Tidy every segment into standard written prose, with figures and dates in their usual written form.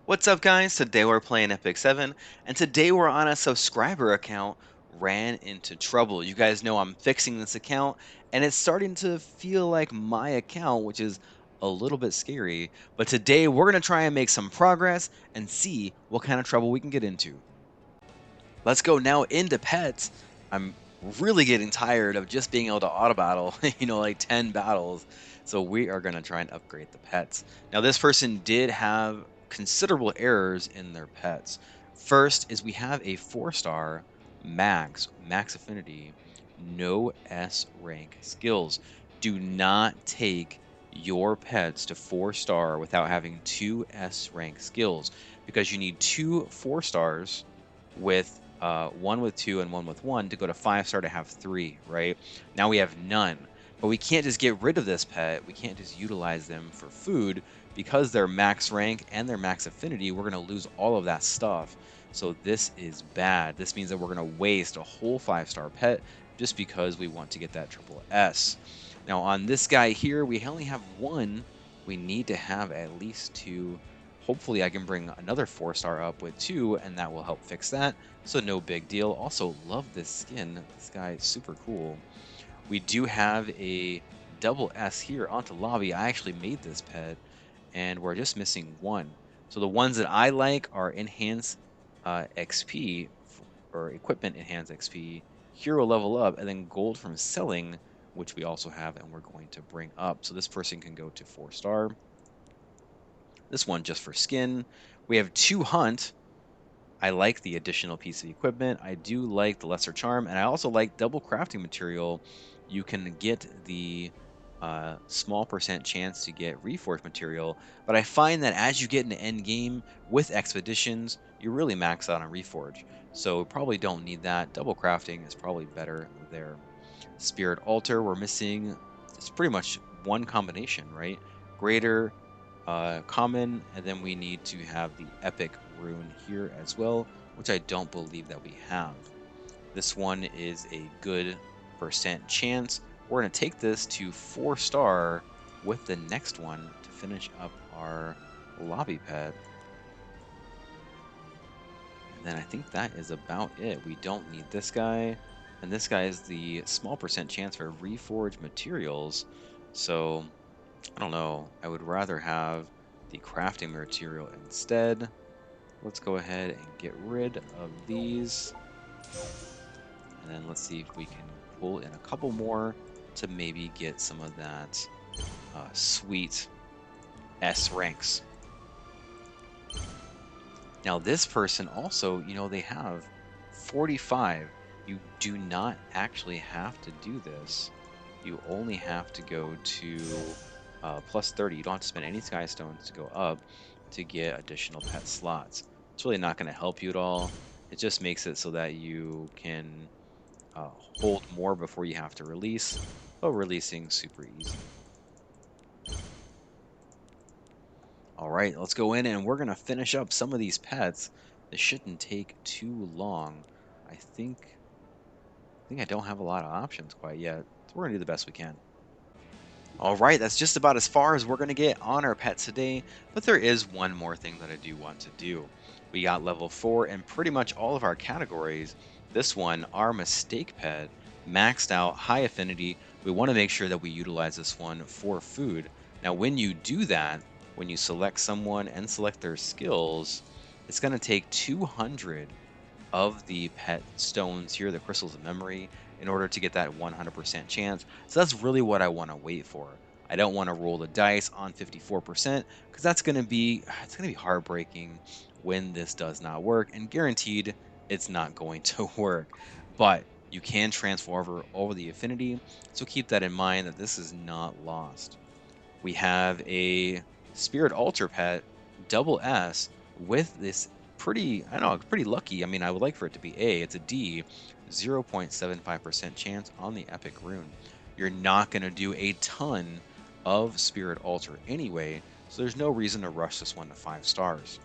What's up, guys? Today we're playing Epic 7, and today we're on a subscriber account ran into trouble. You guys know I'm fixing this account, and it's starting to feel like my account, which is a little bit scary. But today we're going to try and make some progress and see what kind of trouble we can get into. Let's go now into pets. I'm really getting tired of just being able to auto battle, like 10 battles. So we are going to try and upgrade the pets. Now, this person did have considerable errors in their pets. First is we have a 4-star max affinity, no S rank skills. Do not take your pets to 4-star without having 2 S rank skills because you need 2 4-stars with one with 2 and one with 1 to go to 5-star to have 3, right? Now we have none. But we can't just get rid of this pet. We can't just utilize them for food because they're max rank and they're max affinity. We're going to lose all of that stuff. So this is bad. This means that we're going to waste a whole 5-star pet just because we want to get that triple S. Now on this guy here, we only have 1. We need to have at least 2. Hopefully I can bring another 4-star up with 2, and that will help fix that. So no big deal. Also, love this skin. This guy is super cool. We do have a double S here onto lobby. I actually made this pet, and we're just missing 1. So the ones that I like are enhance XP or equipment enhance XP, hero level up, and then gold from selling, which we also have, and we're going to bring up. So this person can go to 4-star. This one just for skin. We have 2 hunt. I like the additional piece of equipment. I do like the lesser charm, and I also like double crafting material. You can get the small percent chance to get reforged material, but I find that as you get into end game with expeditions, you really max out on reforge. So probably don't need that. Double crafting is probably better there. Spirit altar, we're missing. It's pretty much one combination, right? Greater common, and then we need to have the epic rune here as well, which I don't believe that we have. This one is a good percent chance. We're going to take this to 4-star with the next one to finish up our lobby pet. And then I think that is about it. We don't need this guy. And this guy is the small percent chance for reforged materials. So I don't know. I would rather have the crafting material instead. Let's go ahead and get rid of these. And then let's see if we can pull in a couple more to maybe get some of that sweet S ranks. Now this person also, they have 45. You do not actually have to do this. You only have to go to plus 30. You don't have to spend any sky stones to go up to get additional pet slots. It's really not going to help you at all. It just makes it so that you can hold more before you have to release, but releasing super easy. All right, let's go in and we're going to finish up some of these pets. This shouldn't take too long. I think I don't have a lot of options quite yet, so we're going to do the best we can. All right, that's just about as far as we're going to get on our pets today, but there is one more thing that I do want to do. We got level 4 and pretty much all of our categories. This one, our mistake pet, maxed out, high affinity. We want to make sure that we utilize this one for food. Now, when you do that, when you select someone and select their skills, it's going to take 200 of the pet stones here, the crystals of memory, in order to get that 100% chance. So that's really what I want to wait for. I don't want to roll the dice on 54% because that's going to be heartbreaking when this does not work, and guaranteed it's not going to work. But you can transfer over the affinity, so keep that in mind that this is not lost. We have a Spirit Altar pet, double S, with this I don't know, pretty lucky. I mean, I would like for it to be A. It's a D, 0.75% chance on the Epic Rune. You're not going to do a ton of Spirit Altar anyway, so there's no reason to rush this one to 5 stars.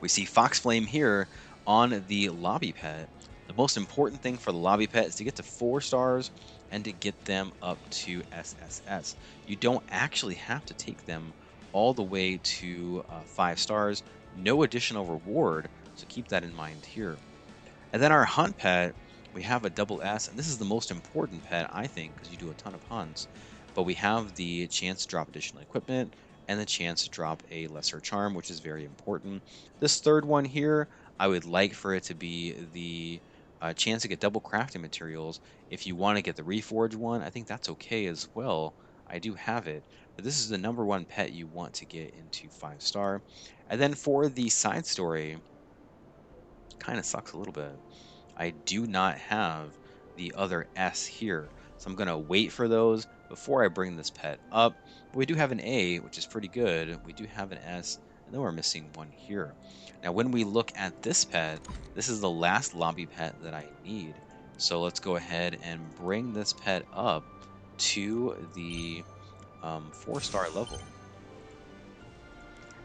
We see Fox Flame here on the lobby pet. The most important thing for the lobby pet is to get to 4 stars and to get them up to SSS. You don't actually have to take them all the way to 5 stars. No additional reward, so keep that in mind here. And then our hunt pet, we have a double S, and this is the most important pet, I think, because you do a ton of hunts. But we have the chance to drop additional equipment and the chance to drop a lesser charm, which is very important. This third one here, I would like for it to be the chance to get double crafting materials. If you want to get the reforge one, I think that's okay as well. I do have it, but this is the number one pet you want to get into 5 star. And then for the side story, kind of sucks a little bit. I do not have the other S here. So I'm going to wait for those before I bring this pet up. But we do have an A, which is pretty good. We do have an S, and then we're missing one here. Now, when we look at this pet, this is the last lobby pet that I need. So let's go ahead and bring this pet up to the 4 star level.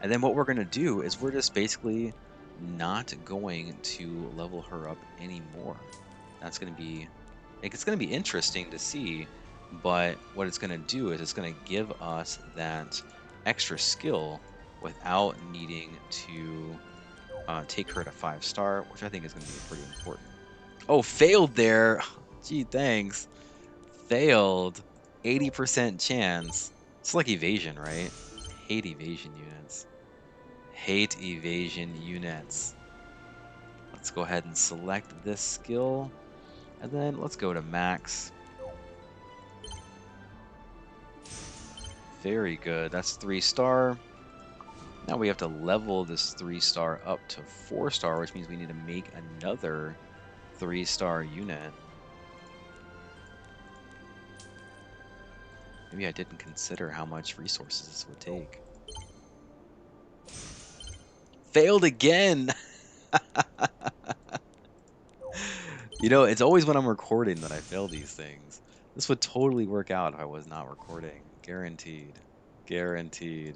And then what we're going to do is we're just basically not going to level her up anymore. That's going to be, like, it's going to be interesting to see, but what it's going to do is it's going to give us that extra skill without needing to take her to 5 star, which I think is going to be pretty important. Oh, failed there. Gee, thanks. Failed. 80% chance. It's like evasion, right? Hate evasion units. Hate evasion units. Let's go ahead and select this skill. And then let's go to max. Very good. That's 3 star. Now we have to level this 3 star up to 4 star, which means we need to make another 3 star unit. Maybe I didn't consider how much resources this would take. Failed again! You know, it's always when I'm recording that I fail these things. This would totally work out if I was not recording. Guaranteed. Guaranteed.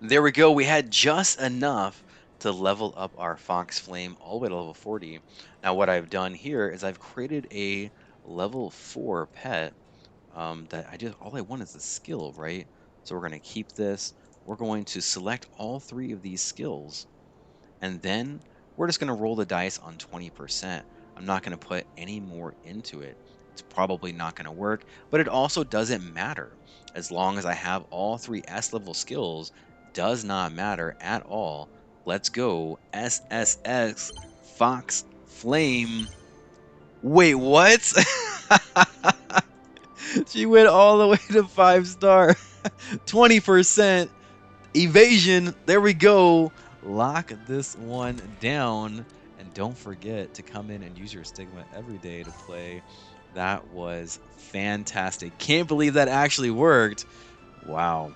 There we go. We had just enough to level up our Fox Flame all the way to level 40. Now, what I've done here is I've created a level 4 pet that I just, all I want is the skill, right? So we're going to keep this. We're going to select all 3 of these skills, and then we're just going to roll the dice on 20%. I'm not going to put any more into it. It's probably not going to work, but it also doesn't matter. As long as I have all 3 S level skills, does not matter at all. Let's go. SSX Fox Flame. Wait, what? She went all the way to 5-star. 20% evasion. There we go. Lock this one down. And don't forget to come in and use your Stigma every day to play. That was fantastic. Can't believe that actually worked. Wow.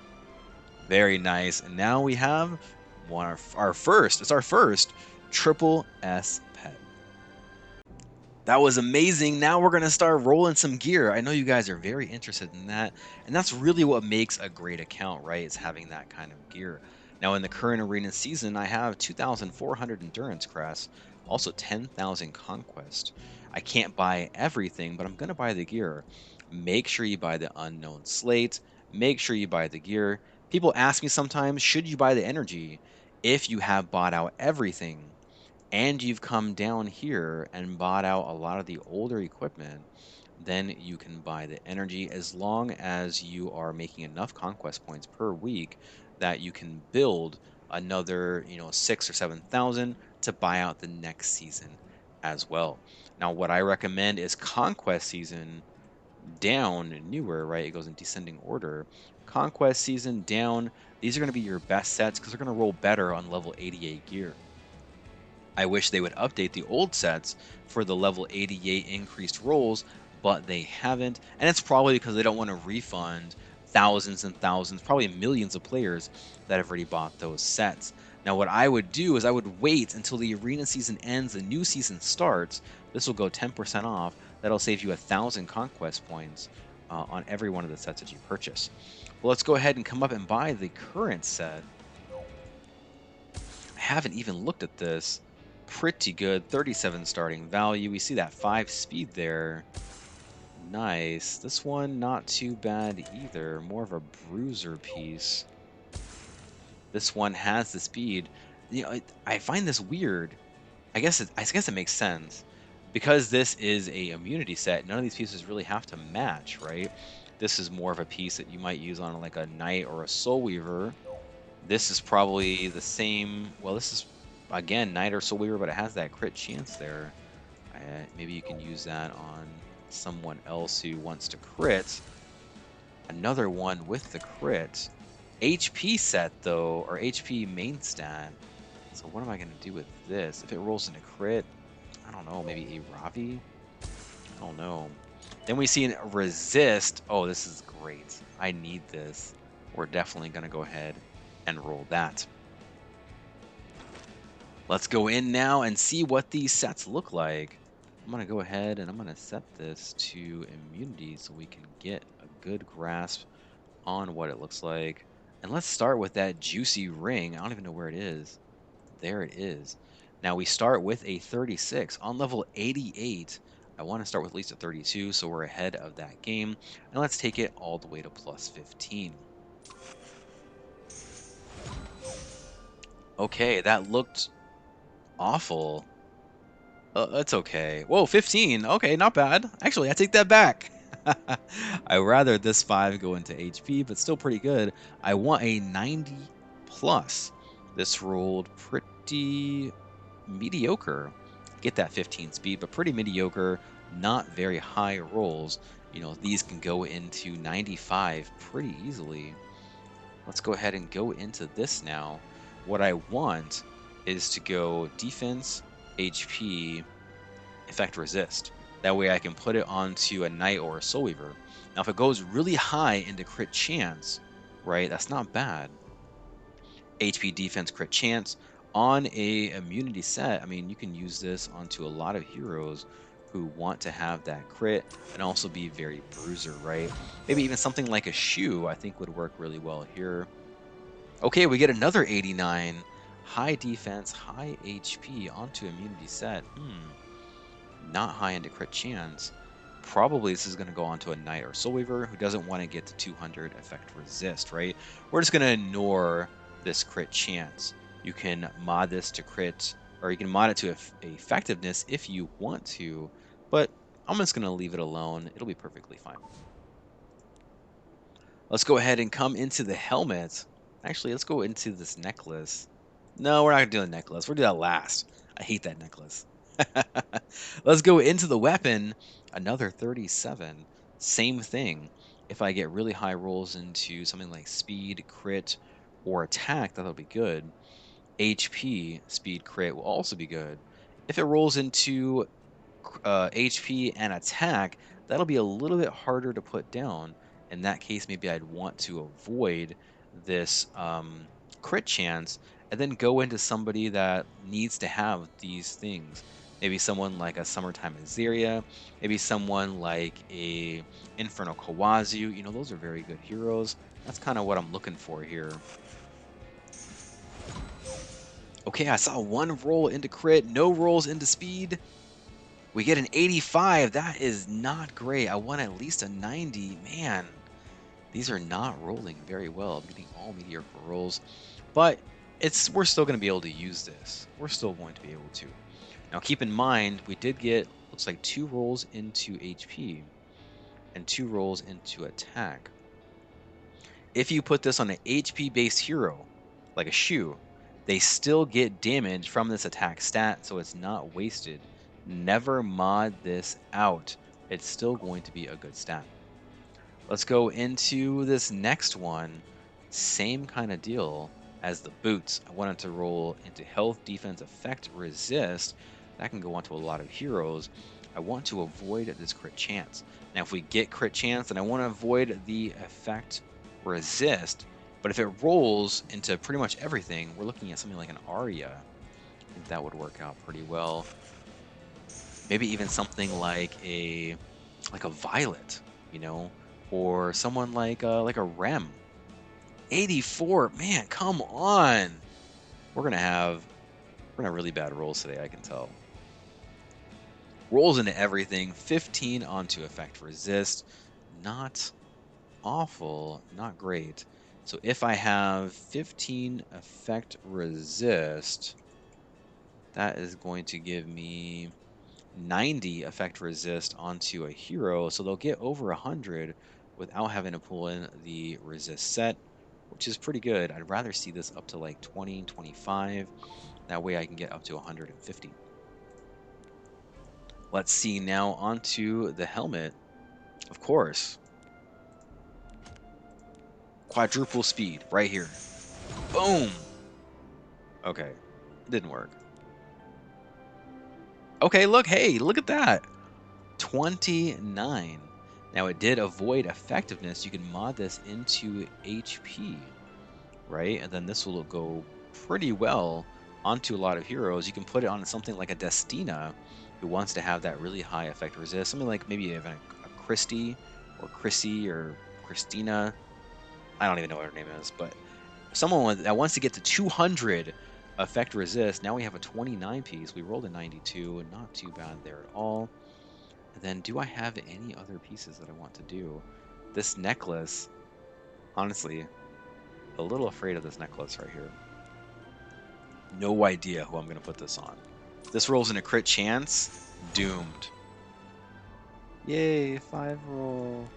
Very nice. And now we have our first. It's our first triple S pet. That was amazing. Now we're going to start rolling some gear. I know you guys are very interested in that. And that's really what makes a great account, right? Is having that kind of gear. Now in the current arena season, I have 2,400 endurance crest, also 10,000 conquest. I can't buy everything, but I'm going to buy the gear. Make sure you buy the unknown slate. Make sure you buy the gear. People ask me sometimes, should you buy the energy? If you have bought out everything, and you've come down here and bought out a lot of the older equipment, then you can buy the energy as long as you are making enough conquest points per week that you can build another, 6 or 7,000 to buy out the next season as well. Now, what I recommend is conquest season down newer, right? It goes in descending order. Conquest season down, these are going to be your best sets because they're going to roll better on level 88 gear. I wish they would update the old sets for the level 88 increased rolls, but they haven't. And it's probably because they don't want to refund thousands and thousands, probably millions of players that have already bought those sets. Now, what I would do is I would wait until the arena season ends, the new season starts. This will go 10% off. That'll save you 1,000 conquest points on every one of the sets that you purchase. Well, let's go ahead and come up and buy the current set. I haven't even looked at this. Pretty good. 37 starting value. We see that 5 speed there. Nice. This one, not too bad either. More of a bruiser piece. This one has the speed. I find this weird. I guess it makes sense. Because this is a immunity set, none of these pieces really have to match, right? This is more of a piece that you might use on like a knight or a soul weaver. This is probably the same. Well, this is again Knight or Soul Weaver, but it has that crit chance there. Maybe you can use that on someone else who wants to crit. Another one with the crit. HP set though, or HP main stat. So what am I gonna do with this? If it rolls into crit, I don't know. Maybe a Ravi. I don't know. Then we see a resist. Oh, this is great. I need this. We're definitely gonna go ahead and roll that. Let's go in now and see what these sets look like. I'm going to go ahead and I'm going to set this to immunity so we can get a good grasp on what it looks like. And let's start with that juicy ring. I don't even know where it is. There it is. Now we start with a 36 on level 88. I want to start with at least a 32, so we're ahead of that game. And let's take it all the way to plus 15. Okay, that looked awful. That's okay. Whoa, 15. Okay, not bad. Actually, I take that back. I rather this 5 go into HP, but still pretty good. I want a 90 plus. This rolled pretty mediocre. Get that 15 speed, but pretty mediocre. Not very high rolls. These can go into 95 pretty easily. Let's go ahead and go into this now. What I want is to go defense, HP, effect resist. That way I can put it onto a knight or a soul weaver. Now if it goes really high into crit chance, right, that's not bad. HP defense crit chance on a immunity set. I mean, you can use this onto a lot of heroes who want to have that crit and also be very bruiser, right? Maybe even something like a Shu I think would work really well here. Okay, we get another 89. High defense, high HP onto immunity set. Not high into crit chance. Probably this is going to go onto a knight or soul weaver who doesn't want to get to 200 effect resist, right? We're just going to ignore this crit chance. You can mod this to crit, or you can mod it to effectiveness if you want to, but I'm just going to leave it alone. It'll be perfectly fine. Let's go ahead and come into the helmet. Actually, let's go into this necklace. No, we're not going to do the necklace. We'll do that last. I hate that necklace. Let's go into the weapon. Another 37. Same thing. If I get really high rolls into something like speed, crit, or attack, that'll be good. HP, speed, crit will also be good. If it rolls into HP and attack, that'll be a little bit harder to put down. In that case, maybe I'd want to avoid this crit chance and then go into somebody that needs to have these things. Maybe someone like a Summertime Azaria, maybe someone like a Infernal Kawazu. You know, those are very good heroes. That's kind of what I'm looking for here. Okay, I saw one roll into crit, no rolls into speed. We get an 85. That is not great. I want at least a 90. Man, these are not rolling very well. I'm getting all mediocre rolls, but we're still going to be able to use this. We're still going to be able to. Now, keep in mind, we did get, looks like 2 rolls into HP and 2 rolls into attack. If you put this on an HP-based hero, like a Shu, they still get damage from this attack stat, so it's not wasted. Never mod this out. It's still going to be a good stat. Let's go into this next one. Same kind of deal as the boots. I wanted to roll into health, defense, effect, resist. That can go onto a lot of heroes. I want to avoid this crit chance. Now, if we get crit chance, then I want to avoid the effect resist. But if it rolls into pretty much everything, we're looking at something like an Arya. I think that would work out pretty well. Maybe even something like a Violet, you know, or someone like a Rem. 84, man, come on. We're gonna have really bad rolls today, I can tell. Rolls into everything, 15 onto effect resist. Not awful, not great. So if I have 15 effect resist, that is going to give me 90 effect resist onto a hero, so they'll get over 100 without having to pull in the resist set, which is pretty good. I'd rather see this up to like 20, 25. That way I can get up to 150. Let's see now onto the helmet. Of course, quadruple speed right here. Boom. Okay, it didn't work. Okay, look, hey, look at that. 29. Now it did avoid effectiveness. You can mod this into HP, right? And then this will go pretty well onto a lot of heroes. You can put it on something like a Destina who wants to have that really high effect resist. Something like maybe even a Christy or Chrissy or Christina. I don't even know what her name is, but someone that wants to get to 200 effect resist. Now we have a 29 piece. We rolled a 92, not too bad there at all. And then do I have any other pieces that I want to do? This necklace, honestly, a little afraid of this necklace right here. No idea who I'm going to put this on. This rolls in a crit chance. Doomed. Yay, 5 roll.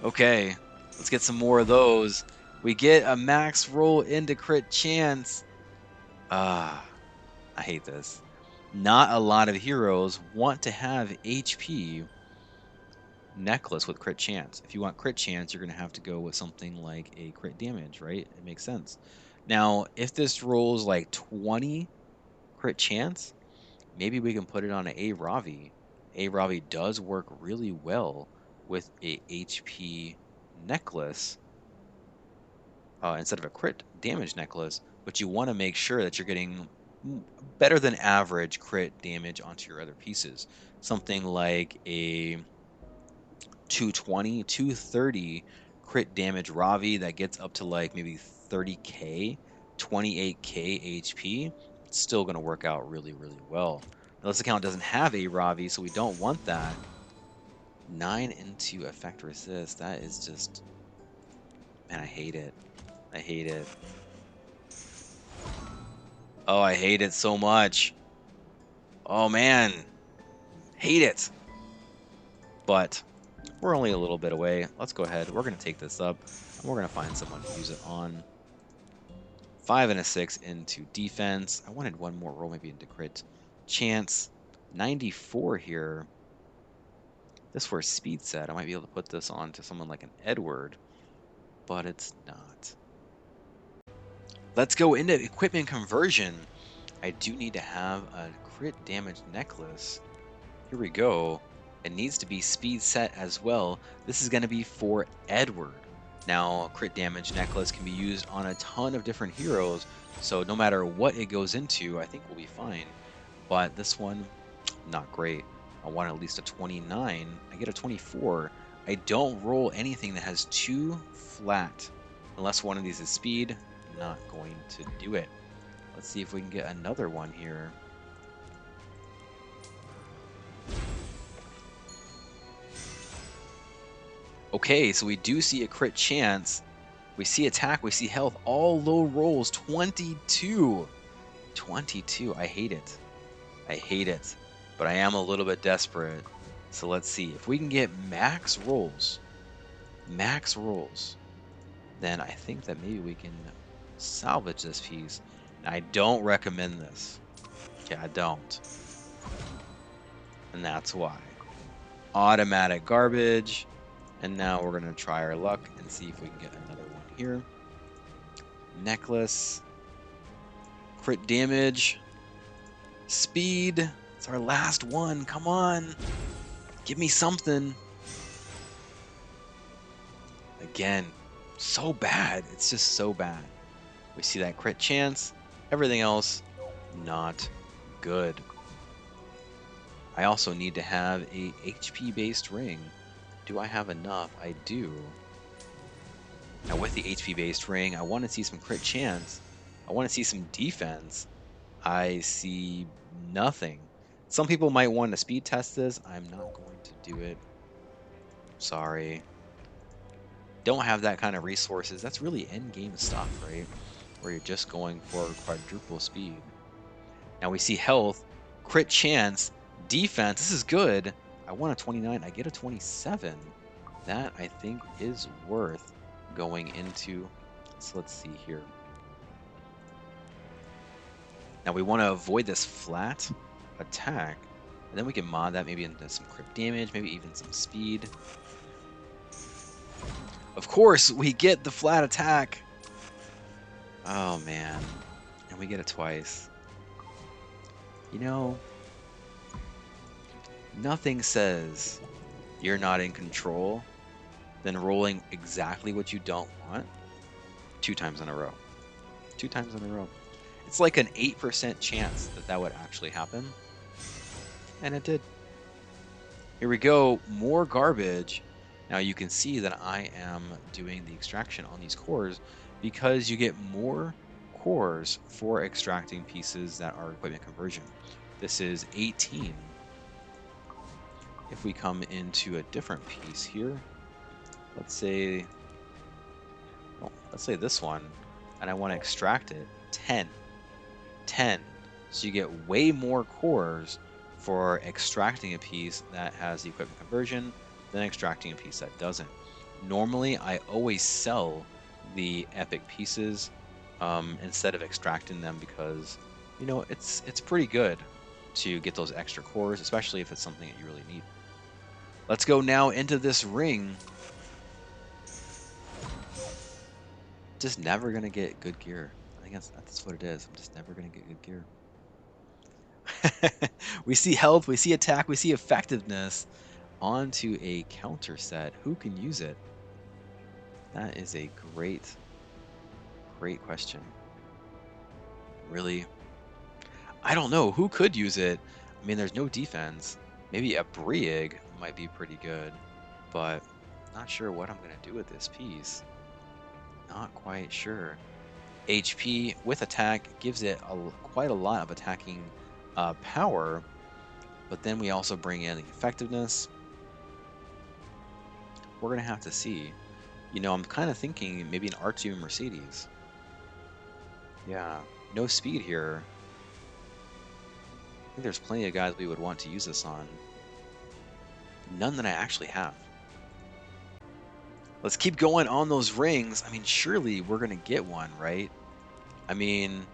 Okay, let's get some more of those. We get a max roll into crit chance. Ah, I hate this. Not a lot of heroes want to have HP necklace with crit chance. If you want crit chance, you're going to have to go with something like a crit damage, right? It makes sense. Now, if this rolls like 20 crit chance, maybe we can put it on an A Ravi. A Ravi does work really well with a HP necklace instead of a crit damage necklace, but you want to make sure that you're getting better than average crit damage onto your other pieces. Something like a 220, 230 crit damage Ravi that gets up to like maybe 30k, 28k HP. It's still going to work out really, really well. Now, this account doesn't have a Ravi, so we don't want that. 9 into effect resist. That is just, man, I hate it. I hate it. Oh, I hate it so much. Oh, man. Hate it. But we're only a little bit away. Let's go ahead. We're going to take this up, and we're going to find someone to use it on. 5 and a 6 into defense. I wanted one more roll, maybe into crit chance. 94 here. This for a speed set, I might be able to put this on to someone like an Edward, but it's not. Let's go into equipment conversion. I do need to have a crit damage necklace. Here we go. It needs to be speed set as well. This is going to be for Edward. Now, crit damage necklace can be used on a ton of different heroes, so no matter what it goes into, I think we'll be fine. But this one, not great. I want at least a 29. I get a 24. I don't roll anything that has 2 flat. Unless one of these is speed, not going to do it. Let's see if we can get another one here. Okay, so we do see a crit chance. We see attack, we see health, all low rolls, 22. 22, I hate it. I hate it, but I am a little bit desperate. So let's see, if we can get max rolls, then I think that maybe we can salvage this piece. And I don't recommend this. Okay, I don't. And that's why. Automatic garbage. And now we're going to try our luck and see if we can get another one here. Necklace. Crit damage. Speed. It's our last one. Come on. Give me something. Again, so bad. It's just so bad. We see that crit chance. Everything else, not good. I also need to have a HP-based ring. Do I have enough? I do. Now with the HP-based ring, I want to see some crit chance. I want to see some defense. I see nothing. Some people might want to speed test this. I'm not going to do it. Sorry. Don't have that kind of resources. That's really end game stuff, right? Where you're just going for quadruple speed. Now we see health, crit chance, defense. This is good. I want a 29. I get a 27. That I think is worth going into. So let's see here. Now we want to avoid this flat attack. And then we can mod that maybe into some crit damage, maybe even some speed. Of course, we get the flat attack. Oh man. And we get it twice. You know, nothing says you're not in control than rolling exactly what you don't want 2 times in a row. 2 times in a row. It's like an 8% chance that that would actually happen. And it did. Here we go. More garbage. Now you can see that I am doing the extraction on these cores because you get more cores for extracting pieces that are equipment conversion. This is 18. If we come into a different piece here, let's say this one, and I want to extract it, 10. 10. So you get way more cores for extracting a piece that has the equipment conversion than extracting a piece that doesn't. Normally, I always sell the epic pieces instead of extracting them because, you know, it's pretty good to get those extra cores, especially if it's something that you really need. Let's go now into this ring. Just never gonna get good gear. I think that's what it is. I'm just never gonna get good gear. We see health, we see attack, we see effectiveness onto a counter set. Who can use it? That is a great question. Really? I don't know. Who could use it? I mean, there's no defense. Maybe a Brieg might be pretty good, but not sure what I'm going to do with this piece. Not quite sure. HP with attack gives it quite a lot of attacking power, but then we also bring in the effectiveness. We're going to have to see. You know, I'm kind of thinking maybe an R2 Mercedes. Yeah, no speed here. I think there's plenty of guys we would want to use this on. None that I actually have. Let's keep going on those rings. I mean, surely we're going to get one, right? I mean,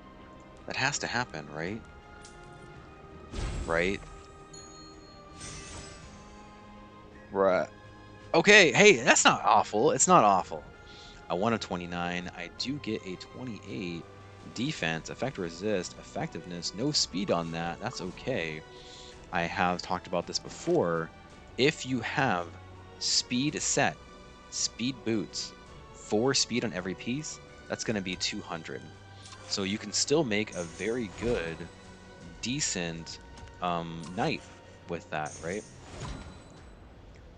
that has to happen, right? Right? Right. Okay, hey, that's not awful. It's not awful. I want a 29. I do get a 28. Defense, effect resist, effectiveness, no speed on that. That's okay. I have talked about this before. If you have speed set, speed boots, 4 speed on every piece, that's going to be 200. So you can still make a very good, decent knight with that, right?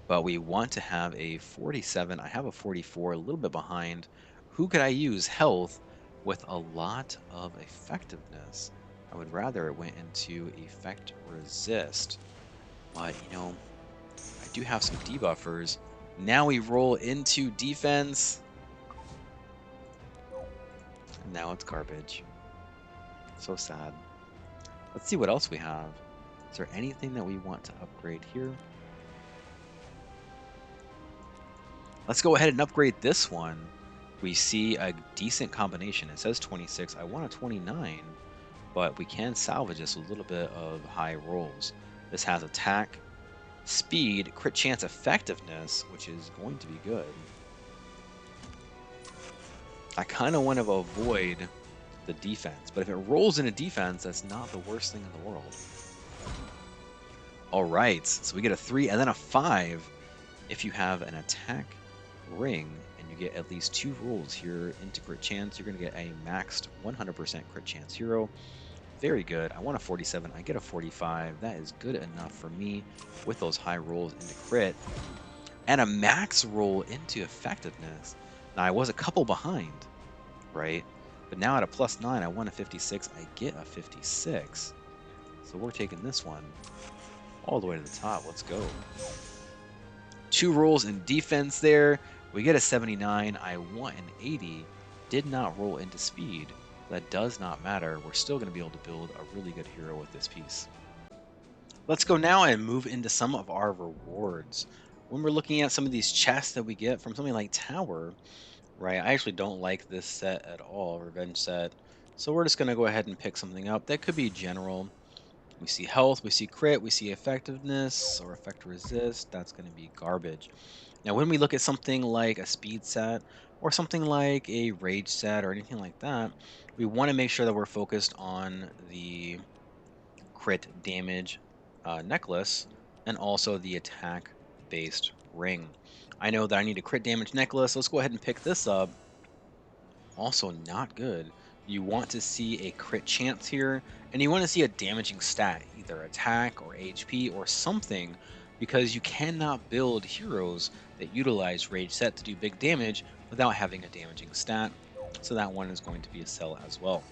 But we want to have a 47. I have a 44, a little bit behind. Who could I use? Health with a lot of effectiveness. I would rather it went into effect resist. But, I do have some debuffers. Now we roll into defense. And now it's garbage. So sad. Let's see what else we have. Is there anything that we want to upgrade here? Let's go ahead and upgrade this one. We see a decent combination. It says 26. I want a 29, but we can salvage this a little bit of high rolls. This has attack, speed, crit chance effectiveness, which is going to be good. I kind of want to avoid the defense, but if it rolls into defense, that's not the worst thing in the world. All right, so we get a 3 and then a 5 if you have an attack ring and you get at least 2 rolls here into crit chance. You're going to get a maxed 100% crit chance hero. Very good. I want a 47. I get a 45. That is good enough for me with those high rolls into crit. And a max roll into effectiveness. Now, I was a couple behind, right? But now at a +9, I want a 56. I get a 56. So we're taking this one all the way to the top. Let's go. 2 rolls in defense there. We get a 79. I want an 80. Did not roll into speed. That does not matter. We're still going to be able to build a really good hero with this piece. Let's go now and move into some of our rewards. When we're looking at some of these chests that we get from something like Tower, right? I actually don't like this set at all, Revenge set. So we're just going to go ahead and pick something up. That could be general. We see health, we see crit, we see effectiveness or effect resist. That's going to be garbage. Now, when we look at something like a speed set or something like a rage set or anything like that, we want to make sure that we're focused on the crit damage necklace and also the attack based ring. I know that I need a crit damage necklace. Let's go ahead and pick this up. Also, not good. You want to see a crit chance here, and you want to see a damaging stat, either attack or HP or something, because you cannot build heroes that utilize Rage Set to do big damage without having a damaging stat. So that one is going to be a sell as well.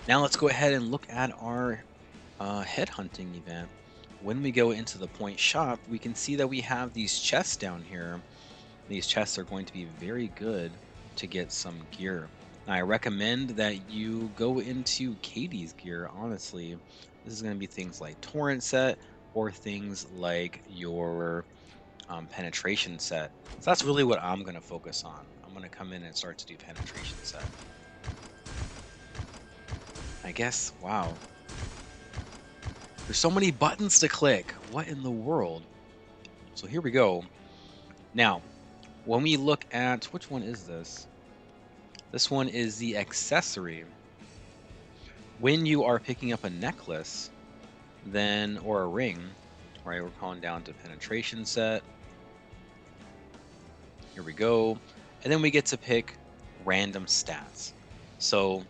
Now let's go ahead and look at our headhunting event. When we go into the point shop, we can see that we have these chests down here. These chests are going to be very good to get some gear. Now, I recommend that you go into Katie's gear, honestly. This is going to be things like Torrent set or things like your penetration set. So that's really what I'm going to focus on. I'm going to come in and start to do penetration set. I guess, wow. There's so many buttons to click. What in the world? So here we go. Now, when we look at, which one is this? This one is the accessory. When you are picking up a necklace, then, or a ring, right, we're calling down to penetration set. Here we go. And then we get to pick random stats. So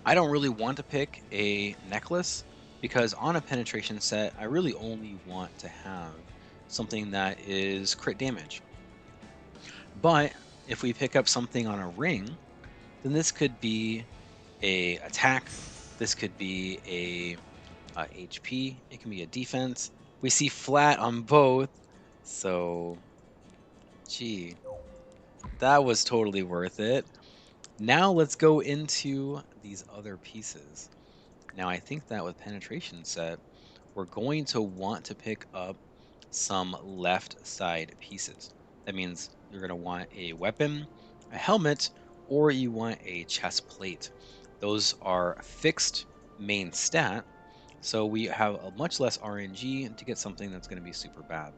I don't really want to pick a necklace because on a penetration set, I really only want to have something that is crit damage. But if we pick up something on a ring, then this could be a attack. This could be a HP. It can be a defense. We see flat on both. So, gee, that was totally worth it. Now let's go into these other pieces. Now I think that with penetration set, we're going to want to pick up some left side pieces. That means you're going to want a weapon, a helmet, or you want a chest plate. Those are fixed main stat, so we have a much less RNG to get something that's going to be super bad.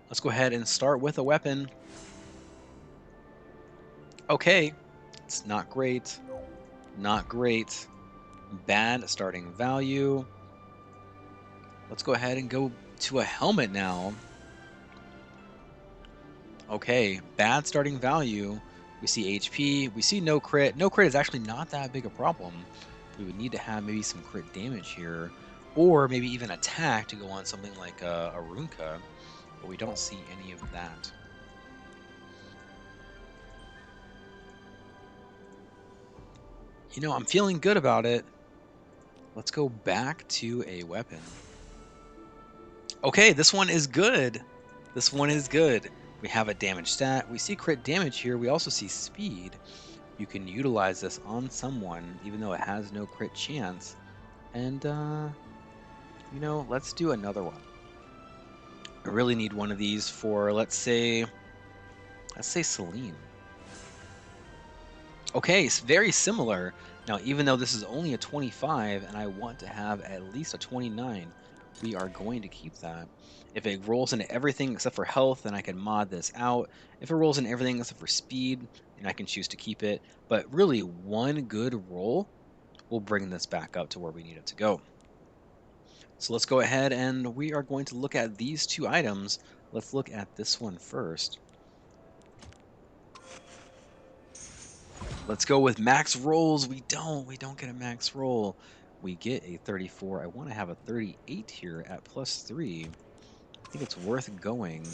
Let's go ahead and start with a weapon. Okay, it's not great. Not great. Bad starting value. Let's go ahead and go to a helmet now. Okay, bad starting value. We see HP. We see no crit. No crit is actually not that big a problem. We would need to have maybe some crit damage here, or maybe even attack to go on something like a Runka, but we don't see any of that. You know, I'm feeling good about it. Let's go back to a weapon. Okay, this one is good. This one is good. We have a damage stat. We see crit damage here. We also see speed. You can utilize this on someone, even though it has no crit chance. And, you know, let's do another one. I really need one of these for, let's say Celine. Okay, it's very similar. Now, even though this is only a 25 and I want to have at least a 29, we are going to keep that. If it rolls into everything except for health, then I can mod this out. If it rolls in everything except for speed, then I can choose to keep it. But really, one good roll will bring this back up to where we need it to go. So let's go ahead and we are going to look at these two items. Let's look at this one first. Let's go with max rolls. We don't get a max roll. We get a 34. I want to have a 38 here at +3. I think it's worth going.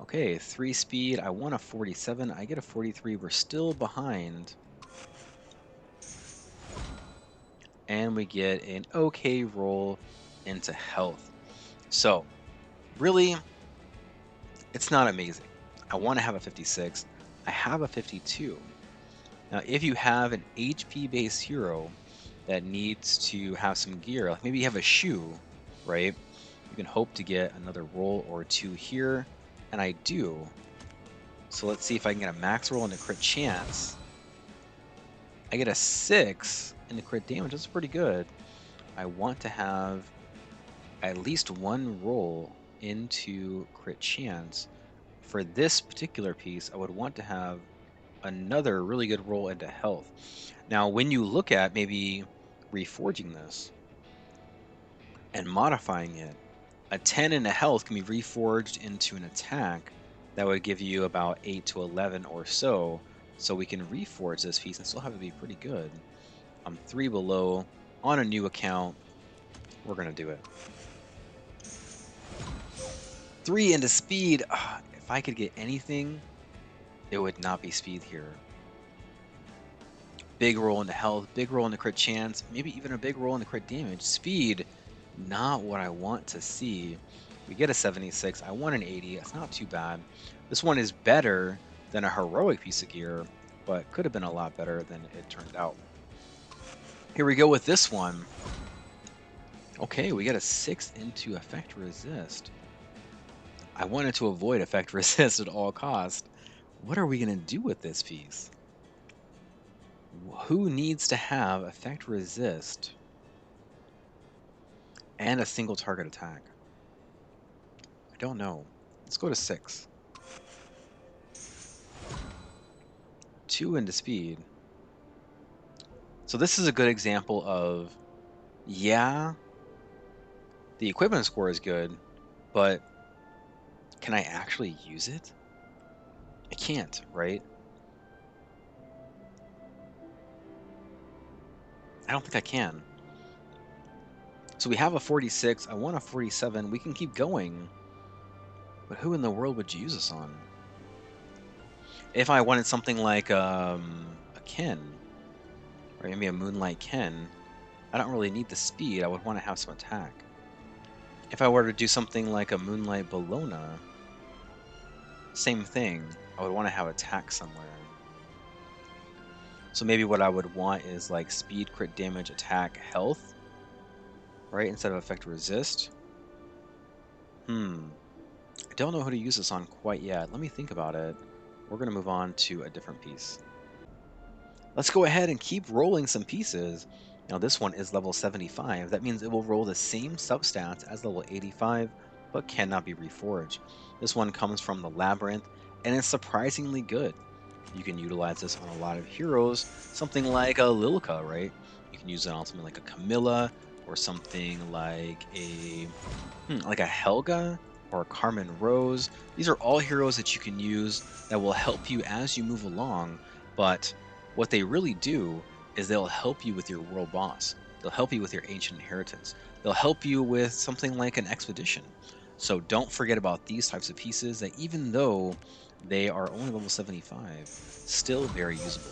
Okay, 3 speed. I want a 47. I get a 43. We're still behind. And we get an okay roll into health. So, really, it's not amazing. I want to have a 56. I have a 52. Now, if you have an HP based hero that needs to have some gear, like maybe you have a shoe, right? You can hope to get another roll or two here, and I do. So let's see if I can get a max roll and a crit chance. I get a 6 in the crit damage. That's pretty good. I want to have at least one roll into crit chance. For this particular piece, I would want to have another really good roll into health. Now, when you look at maybe reforging this and modifying it, a 10 in a health can be reforged into an attack that would give you about 8 to 11 or so. So we can reforge this piece and still have it be pretty good. I'm 3 below on a new account. We're going to do it. 3 into speed. If I could get anything, it would not be speed here. Big roll into health, big roll into crit chance, maybe even a big roll into crit damage. Speed, not what I want to see. We get a 76. I want an 80. It's not too bad. This one is better than a heroic piece of gear, but could have been a lot better than it turned out. Here we go with this one. Okay, we got a 6 into effect resist. I wanted to avoid effect resist at all cost. What are we going to do with this piece? Who needs to have effect resist and a single target attack? I don't know. Let's go to 6. 2 into speed. So this is a good example of, yeah, the equipment score is good, but can I actually use it? I can't, right? I don't think I can. So we have a 46. I want a 47. We can keep going. But who in the world would you use this on? If I wanted something like a Ken, or maybe a Moonlight Ken, I don't really need the speed. I would want to have some attack. If I were to do something like a Moonlight Bologna, same thing. I would want to have attack somewhere. So maybe what I would want is like speed, crit damage, attack, health, right? Instead of effect resist. I don't know who to use this on quite yet. Let me think about it. We're going to move on to a different piece. Let's go ahead and keep rolling some pieces. Now this one is level 75. That means it will roll the same substats as level 85, but cannot be reforged. This one comes from the Labyrinth, and it's surprisingly good. You can utilize this on a lot of heroes, something like a Lilka, right? You can use it on something like a Camilla or something like a Helga or a Carmen Rose. These are all heroes that you can use that will help you as you move along, but what they really do is they'll help you with your world boss. They'll help you with your ancient inheritance. They'll help you with something like an expedition. So don't forget about these types of pieces that even though they are only level 75, still very usable.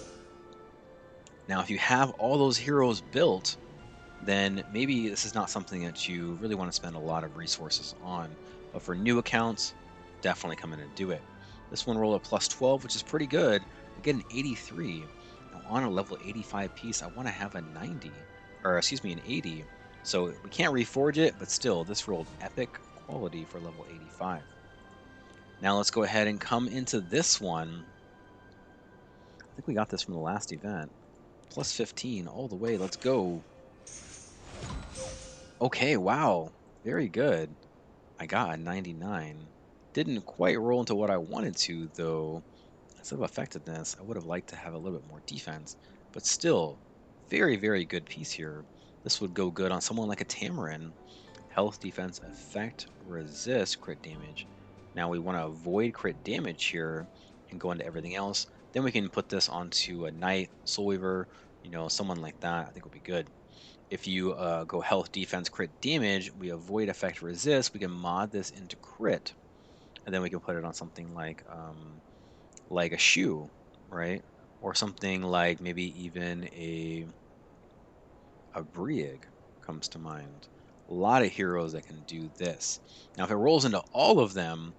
Now, if you have all those heroes built, then maybe this is not something that you really want to spend a lot of resources on. But for new accounts, definitely come in and do it. This one rolled a plus 12, which is pretty good. We get an 83. Now on a level 85 piece, I want to have a 90, or excuse me, an 80. So we can't reforge it, but still, this rolled epic quality for level 85. Now let's go ahead and come into this one. I think we got this from the last event. Plus 15 all the way. Let's go. Okay, wow. Very good. I got a 99. Didn't quite roll into what I wanted to, though. Instead of effectiveness, I would have liked to have a little bit more defense. But still, very, very good piece here. This would go good on someone like a Tamarin. Health, defense, effect, resist crit damage. Now we want to avoid crit damage here and go into everything else. Then we can put this onto a Knight, Soul Weaver, someone like that. I think would be good. If you go health, defense, crit damage, we avoid effect resist. We can mod this into crit, and then we can put it on something like a shoe, right? Or something like maybe even a Brieg comes to mind. A lot of heroes that can do this. Now, if it rolls into all of them,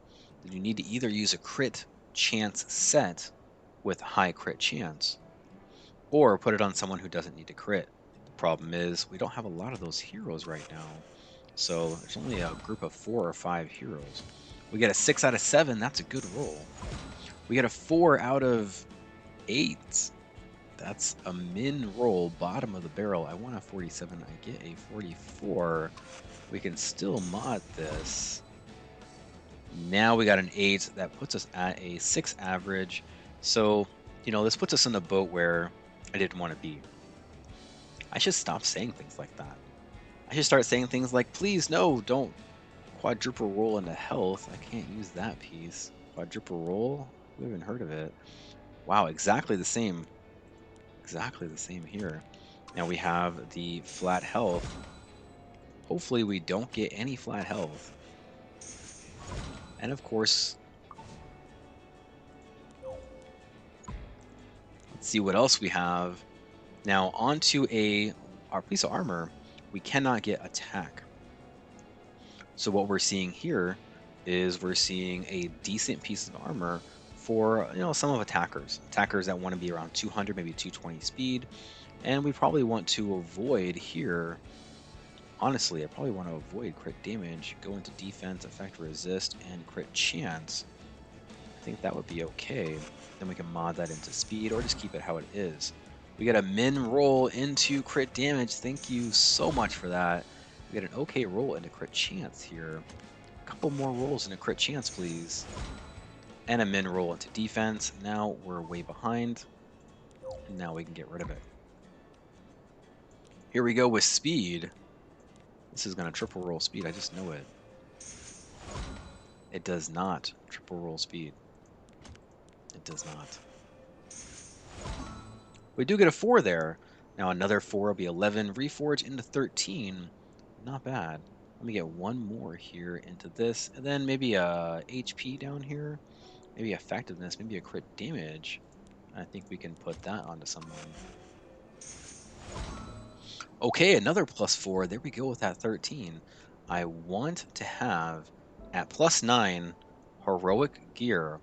then you need to either use a crit chance set with high crit chance, or put it on someone who doesn't need to crit. The problem is we don't have a lot of those heroes right now. So there's only a group of 4 or 5 heroes. We get a 6 out of 7. That's a good roll. We get a 4 out of 8. That's a min roll, bottom of the barrel. I want a 47. I get a 44. We can still mod this. Now we got an 8. That puts us at a 6 average. So, this puts us in a boat where I didn't want to be. I should stop saying things like that. I should start saying things like, please, no, don't quadruple roll into health. I can't use that piece. Quadruple roll? Who even heard of it? Wow, exactly the same. Exactly the same here. Now we have the flat health. Hopefully we don't get any flat health. And of course, let's see what else we have. Now onto our piece of armor, we cannot get attack. So what we're seeing here is we're seeing a decent piece of armor for some of attackers that want to be around 200, maybe 220 speed, and we probably want to avoid here. Honestly, I probably want to avoid crit damage, go into defense, effect resist, and crit chance. I think that would be okay. Then we can mod that into speed or just keep it how it is. We got a min roll into crit damage. Thank you so much for that. We got an okay roll into crit chance here. A couple more rolls into crit chance, please. And a min roll into defense. Now we're way behind. And now we can get rid of it. Here we go with speed. This is going to triple roll speed. I just know it. It does not triple roll speed. It does not. We do get a 4 there. Now another 4 will be 11. Reforge into 13. Not bad. Let me get one more here into this. And then maybe a HP down here. Maybe effectiveness. Maybe a crit damage. I think we can put that onto someone. Okay, another plus 4. There we go with that 13. I want to have, at plus 9, heroic gear,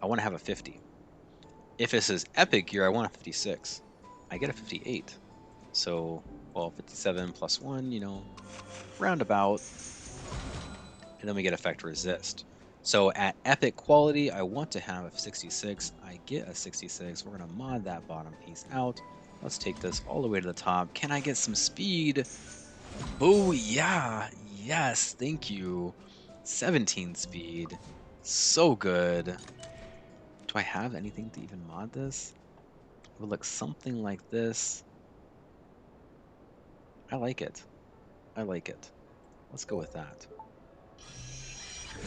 I want to have a 50. If this is epic gear, I want a 56. I get a 58. So, well, 57 plus 1, roundabout. And then we get effect resist. So at epic quality, I want to have a 66. I get a 66. We're going to mod that bottom piece out. Let's take this all the way to the top. Can I get some speed? Oh, yeah. Yes, thank you. 17 speed. So good. Do I have anything to even mod this? It would look something like this. I like it. I like it. Let's go with that.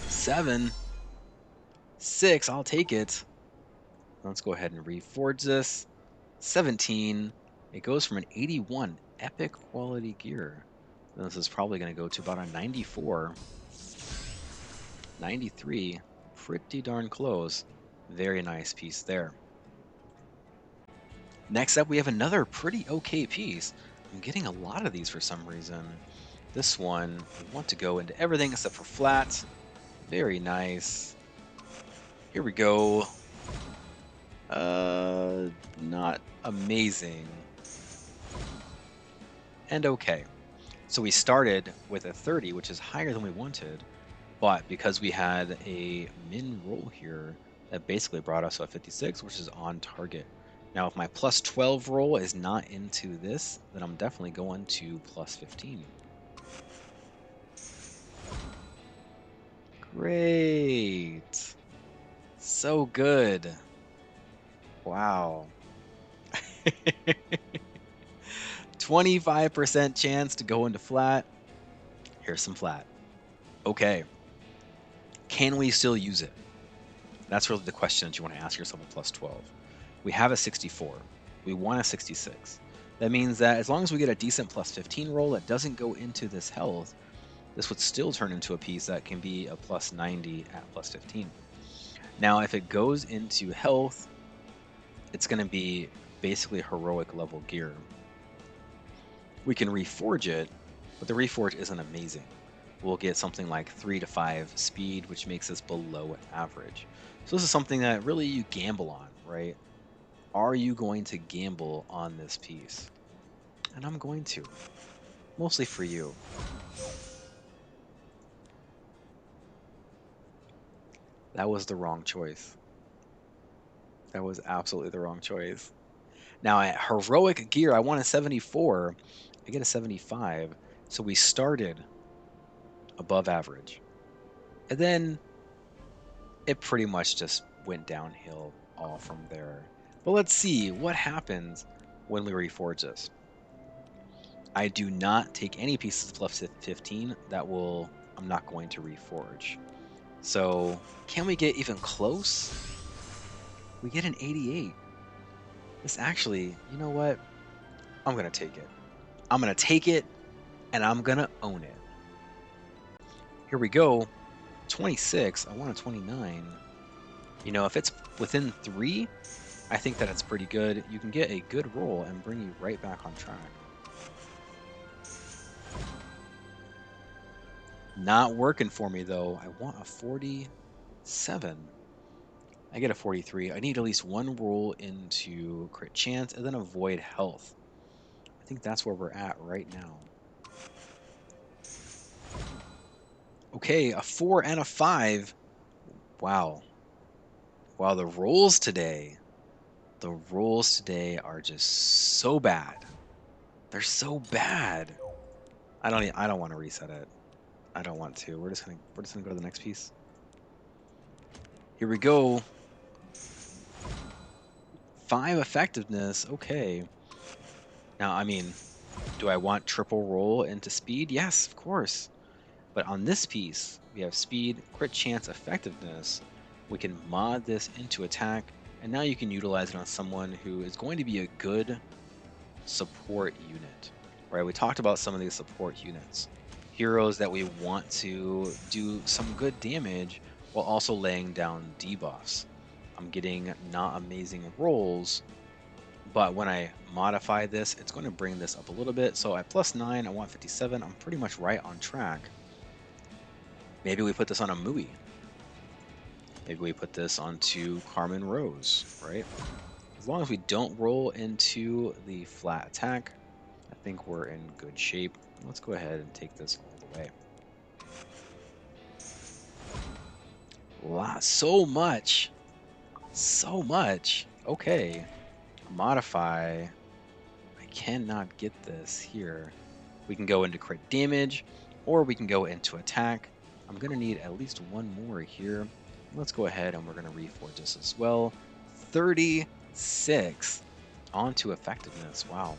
7. 6. I'll take it. Let's go ahead and reforge this. 17. It goes from an 81 epic quality gear. And this is probably going to go to about a 94. 93. Pretty darn close. Very nice piece there. Next up, we have another pretty okay piece. I'm getting a lot of these for some reason. This one, we want to go into everything except for flat. Very nice. Here we go. Not amazing. And okay. So we started with a 30, which is higher than we wanted, but because we had a min roll here, that basically brought us to a 56, which is on target. Now, if my plus 12 roll is not into this, then I'm definitely going to plus 15. Great. So good. Wow. 25% chance to go into flat. Here's some flat. Okay. Can we still use it? That's really the question that you want to ask yourself with plus 12. We have a 64. We want a 66. That means that as long as we get a decent plus 15 roll that doesn't go into this health, this would still turn into a piece that can be a plus 90 at plus 15. Now, if it goes into health, it's going to be basically heroic level gear. We can reforge it, but the reforge isn't amazing. We'll get something like 3 to 5 speed, which makes us below average. So this is something that really you gamble on, right? Are you going to gamble on this piece? And I'm going to, mostly for you. That was the wrong choice. That was absolutely the wrong choice. Now at heroic gear, I want a 74. I get a 75. So we started above average. And then it pretty much just went downhill all from there. But let's see what happens when we reforge this. I do not take any pieces plus 15 I'm not going to reforge. So can we get even close? We get an 88. This actually, you know what? I'm going to take it. I'm going to take it and I'm going to own it. Here we go. 26. I want a 29. You know, if it's within 3, I think that it's pretty good. You can get a good roll and bring you right back on track. Not working for me though. I want a 47. I get a 43. I need at least one roll into crit chance and then avoid health. I think that's where we're at right now. Okay, a 4 and a 5. Wow. Wow, the rolls today. The rolls today are just so bad. They're so bad. I don't want to reset it. I don't want to. We're just gonna go to the next piece. Here we go. 5 effectiveness. Okay. Now, I mean, do I want triple roll into speed? Yes, of course. But on this piece, we have speed, crit chance, effectiveness. We can mod this into attack, and now you can utilize it on someone who is going to be a good support unit. Right? We talked about some of these support units. Heroes that we want to do some good damage while also laying down debuffs. I'm getting not amazing rolls, but when I modify this, it's going to bring this up a little bit. So at plus 9, I want 57. I'm pretty much right on track. Maybe we put this on a Mui. Maybe we put this onto Carmen Rose, right? As long as we don't roll into the flat attack, I think we're in good shape. Let's go ahead and take this all the way. Wow, so much. So much. Okay. Modify. I cannot get this here. We can go into crit damage, or we can go into attack. I'm going to need at least one more here. Let's go ahead and we're going to reforge this as well. 36 onto effectiveness. Wow.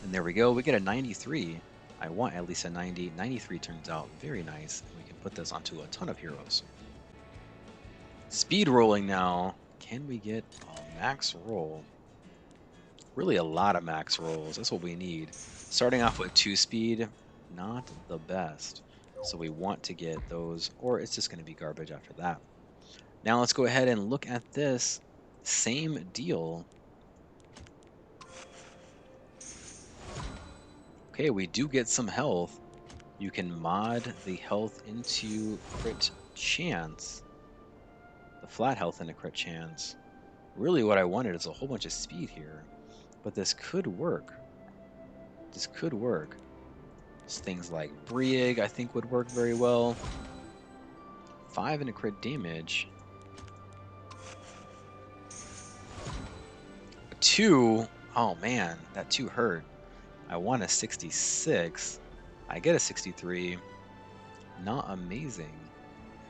And there we go. We get a 93. I want at least a 90. 93 turns out very nice. And we can put this onto a ton of heroes. Speed rolling now. Can we get a max roll? Really a lot of max rolls. That's what we need. Starting off with 2 speed, not the best. So we want to get those, or it's just going to be garbage after that. Now let's go ahead and look at this. Same deal. Okay, we do get some health. You can mod the health into crit chance. The flat health into crit chance. Really what I wanted is a whole bunch of speed here. But this could work. This could work. Things like Brieg, I think, would work very well. 5 into crit damage. 2. Oh man, that 2 hurt. I want a 66. I get a 63. Not amazing.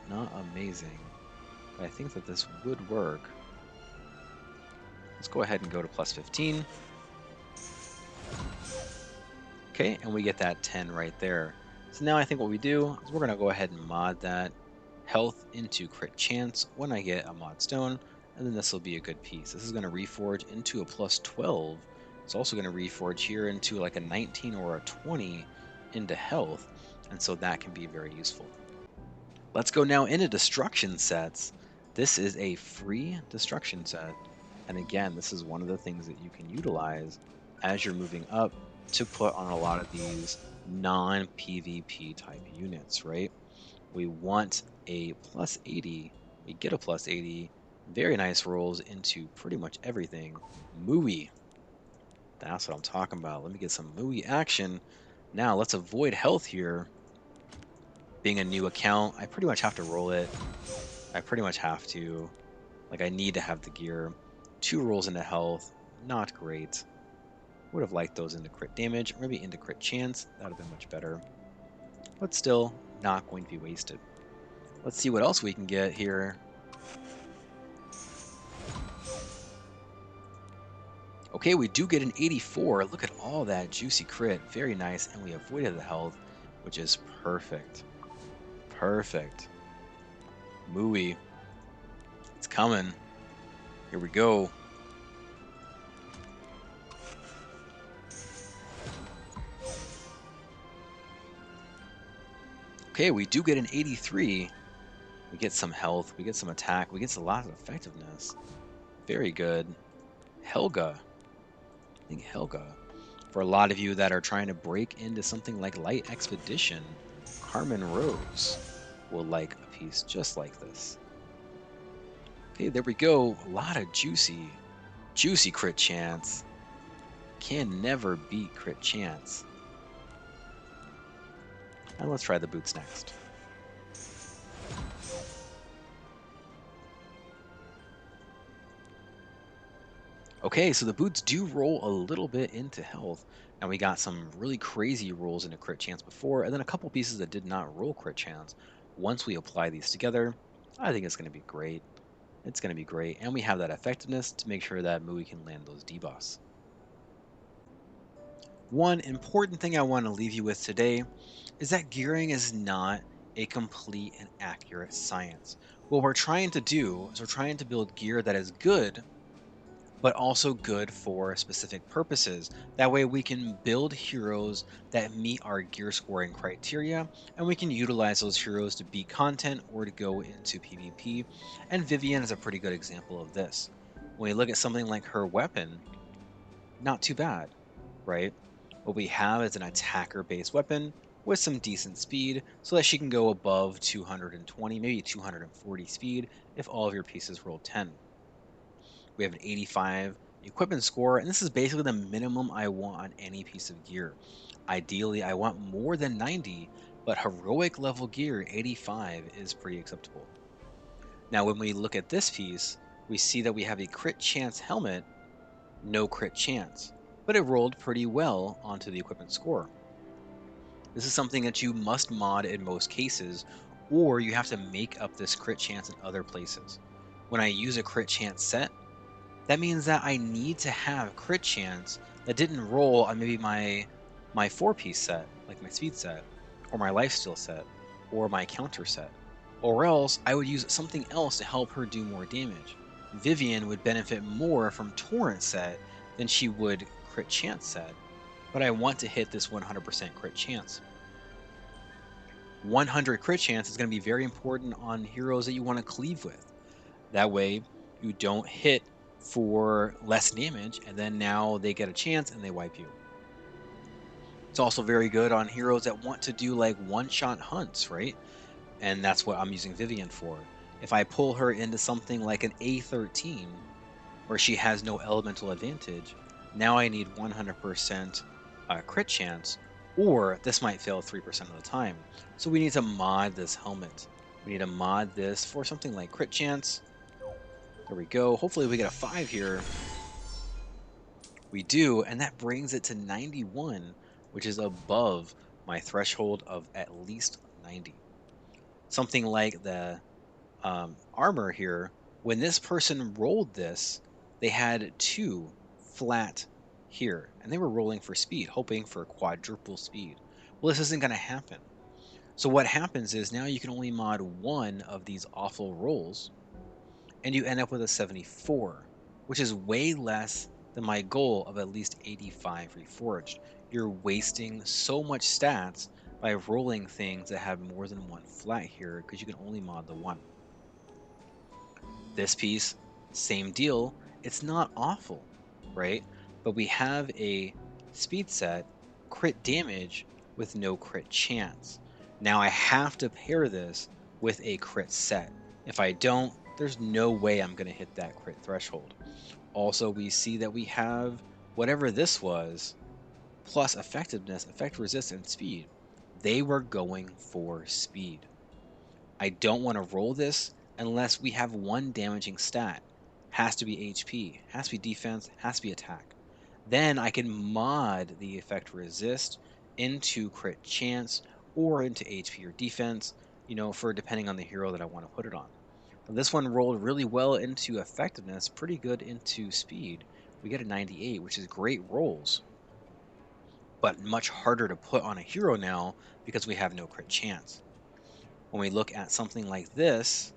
Not amazing. But I think that this would work. Let's go ahead and go to plus 15. Okay, and we get that 10 right there. So now I think what we do is we're going to go ahead and mod that health into crit chance when I get a mod stone, and then this will be a good piece. This is going to reforge into a plus 12. It's also going to reforge here into like a 19 or a 20 into health, and so that can be very useful. Let's go now into destruction sets. This is a free destruction set, and again, this is one of the things that you can utilize as you're moving up to put on a lot of these non-PvP type units, right? We want a plus 80. We get a plus 80. Very nice rolls into pretty much everything. Mooey. That's what I'm talking about. Let me get some Mooey action. Now let's avoid health here. Being a new account, I pretty much have to roll it. I pretty much have to. Like, I need to have the gear. 2 rolls into health. Not great. Would have liked those into crit damage, or maybe into crit chance. That would have been much better. But still, not going to be wasted. Let's see what else we can get here. Okay, we do get an 84. Look at all that juicy crit. Very nice. And we avoided the health, which is perfect. Perfect. Mooey. It's coming. Here we go. Okay, we do get an 83. We get some health. We get some attack. We get a lot of effectiveness. Very good. Helga. I think Helga. For a lot of you that are trying to break into something like Light Expedition, Carmen Rose will like a piece just like this. Okay, there we go. A lot of juicy crit chance. Can never beat crit chance. And let's try the boots next. Okay, so the boots do roll a little bit into health, and we got some really crazy rolls into crit chance before, and then a couple pieces that did not roll crit chance. Once we apply these together, I think it's going to be great. It's going to be great, and we have that effectiveness to make sure that Mooey can land those debuffs. One important thing I want to leave you with today is that gearing is not a complete and accurate science. What we're trying to do is we're trying to build gear that is good, but also good for specific purposes. That way we can build heroes that meet our gear scoring criteria, and we can utilize those heroes to beat content or to go into PvP. And Vivienne is a pretty good example of this. When we look at something like her weapon, not too bad, right? What we have is an attacker-based weapon with some decent speed so that she can go above 220, maybe 240 speed if all of your pieces roll 10. We have an 85 equipment score, and this is basically the minimum I want on any piece of gear. Ideally, I want more than 90, but heroic level gear, 85 is pretty acceptable. Now, when we look at this piece, we see that we have a crit chance helmet, no crit chance, but it rolled pretty well onto the equipment score. This is something that you must mod in most cases, or you have to make up this crit chance in other places. When I use a crit chance set, that means that I need to have crit chance that didn't roll on maybe my four-piece set, like my speed set, or my lifesteal set, or my counter set. Or else I would use something else to help her do more damage. Vivian would benefit more from Torrent set than she would crit chance set, but I want to hit this 100% crit chance. 100 crit chance is going to be very important on heroes that you want to cleave with. That way, you don't hit for less damage, and then now they get a chance and they wipe you. It's also very good on heroes that want to do like one-shot hunts, right? And that's what I'm using Vivian for. If I pull her into something like an A13, where she has no elemental advantage, now I need 100% crit chance, or this might fail 3% of the time. So we need to mod this helmet. We need to mod this for something like crit chance. There we go. Hopefully we get a 5 here. We do, and that brings it to 91, which is above my threshold of at least 90. Something like the armor here, when this person rolled this, they had 2 flat here, and they were rolling for speed, hoping for quadruple speed. Well, this isn't going to happen. So what happens is now you can only mod one of these awful rolls, and you end up with a 74, which is way less than my goal of at least 85 reforged. You're wasting so much stats by rolling things that have more than one flat here because you can only mod the one. This piece, same deal. It's not awful, right? But we have a speed set, crit damage with no crit chance. Now I have to pair this with a crit set. If I don't, there's no way I'm going to hit that crit threshold. Also, we see that we have whatever this was, plus effectiveness, effect resistance, speed. They were going for speed. I don't want to roll this unless we have one damaging stat. Has to be HP, has to be defense, has to be attack. Then I can mod the effect resist into crit chance or into HP or defense, for depending on the hero that I want to put it on. But this one rolled really well into effectiveness, pretty good into speed. We get a 98, which is great rolls, but much harder to put on a hero now because we have no crit chance. When we look at something like this,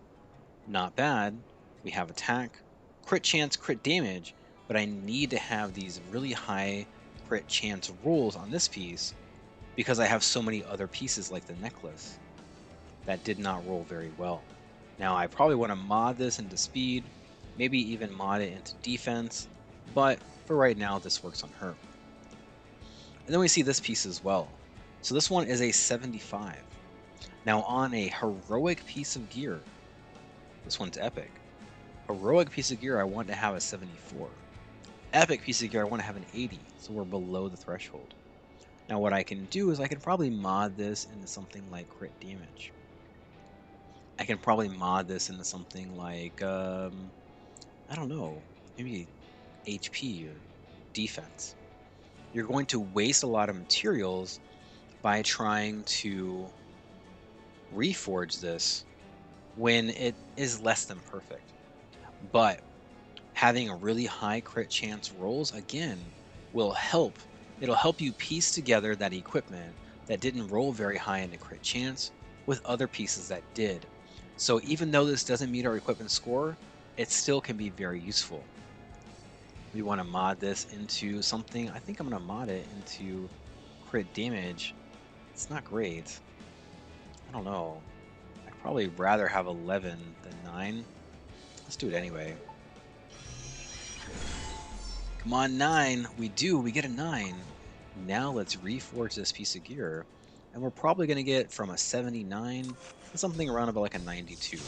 not bad. We have attack, crit chance, crit damage, but I need to have these really high crit chance rolls on this piece because I have so many other pieces like the necklace that did not roll very well. Now I probably want to mod this into speed, maybe even mod it into defense, but for right now this works on her. And then we see this piece as well. So this one is a 75. Now on a heroic piece of gear, this one's epic. Heroic piece of gear, I want to have a 74. Epic piece of gear, I want to have an 80, so we're below the threshold. Now what I can do is I can probably mod this into something like crit damage. I can probably mod this into something like, I don't know, maybe HP or defense. You're going to waste a lot of materials by trying to reforge this when it is less than perfect. But having a really high crit chance rolls again will help. It'll help you piece together that equipment that didn't roll very high in the crit chance with other pieces that did. So even though this doesn't meet our equipment score, it still can be very useful. We want to mod this into something. I think I'm going to mod it into crit damage. It's not great. I don't know. I'd probably rather have 11 than 9. Let's do it anyway. Come on, 9. We do. We get a 9. Now let's reforge this piece of gear. And we're probably going to get from a 79 to something around about like a 92.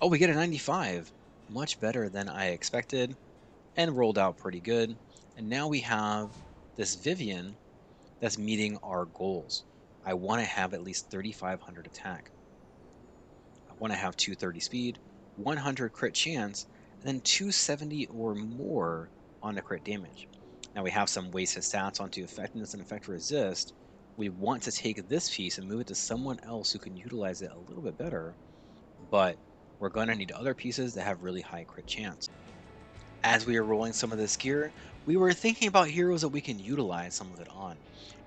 Oh, we get a 95. Much better than I expected and rolled out pretty good. And now we have this Vivian that's meeting our goals. I want to have at least 3,500 attack. I want to have 230 speed, 100 crit chance, and then 270 or more on the crit damage. Now we have some wasted stats onto effectiveness and effect resist, We want to take this piece and move it to someone else who can utilize it a little bit better, but we're going to need other pieces that have really high crit chance. As we were rolling some of this gear, we were thinking about heroes that we can utilize some of it on,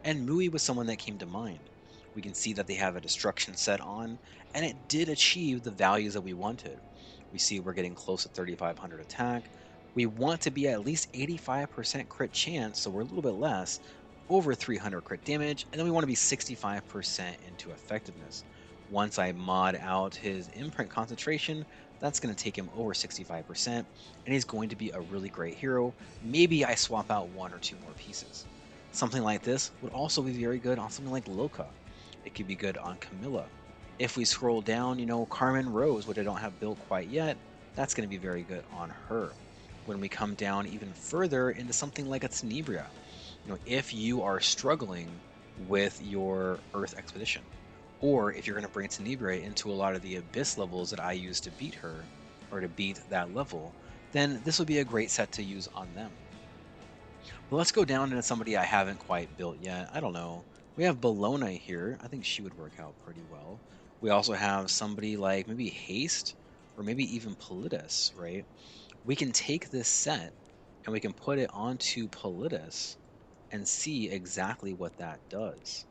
and Mui was someone that came to mind. We can see that they have a destruction set on, and it did achieve the values that we wanted. We see we're getting close to 3,500 attack. We want to be at least 85% crit chance, so we're a little bit less, over 300 crit damage, and then we want to be 65% into effectiveness. Once I mod out his imprint concentration, that's going to take him over 65%, and he's going to be a really great hero. Maybe I swap out one or two more pieces. Something like this would also be very good on something like Loka. It could be good on Camilla. If we scroll down, Carmen Rose, which I don't have built quite yet, that's going to be very good on her. When we come down even further into something like a Tenebria, if you are struggling with your Earth Expedition, or if you're going to bring Tenebria into a lot of the Abyss levels that I use to beat her, or to beat that level, then this would be a great set to use on them. But let's go down into somebody I haven't quite built yet. I don't know. We have Bologna here. I think she would work out pretty well. We also have somebody like maybe Haste or maybe even Politis, right? We can take this set and we can put it onto Politis and see exactly what that does.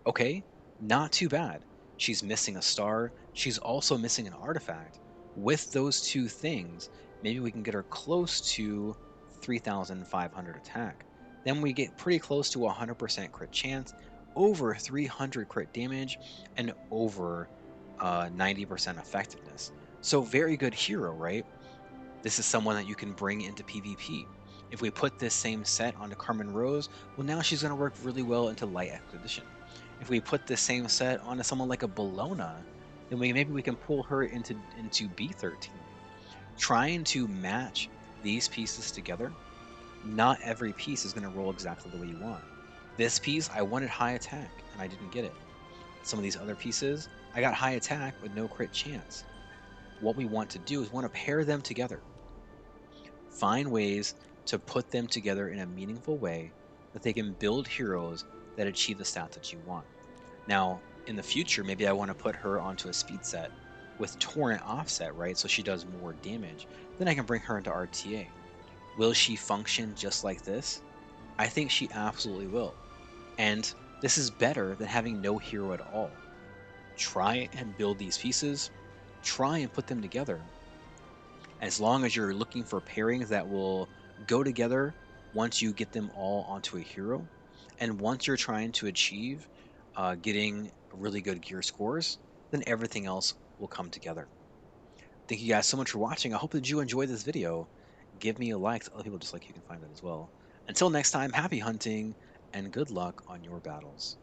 Okay, not too bad. She's missing a star. She's also missing an artifact. With those two things, maybe we can get her close to 3,500 attack. Then we get pretty close to 100% crit chance, over 300 crit damage, and over 90% effectiveness. So, very good hero, right? This is someone that you can bring into PvP. If we put this same set onto Carmen Rose, well, now she's going to work really well into Light Expedition. If we put this same set onto someone like a Bologna, then maybe we can pull her into B13. Trying to match these pieces together, not every piece is going to roll exactly the way you want. This piece, I wanted high attack, and I didn't get it. Some of these other pieces, I got high attack with no crit chance. What we want to do is want to pair them together. Find ways to put them together in a meaningful way that they can build heroes that achieve the stats that you want. Now, in the future, maybe I want to put her onto a speed set with torrent offset, right? So she does more damage. Then I can bring her into RTA. Will she function just like this? I think she absolutely will. And this is better than having no hero at all. Try and build these pieces, try and put them together, as long as you're looking for pairings that will go together once you get them all onto a hero. And once you're trying to achieve getting really good gear scores, then everything else will come together. Thank you guys so much for watching. I hope that you enjoyed this video. Give me a like so other people just like you can find it as well. Until next time, happy hunting and good luck on your battles.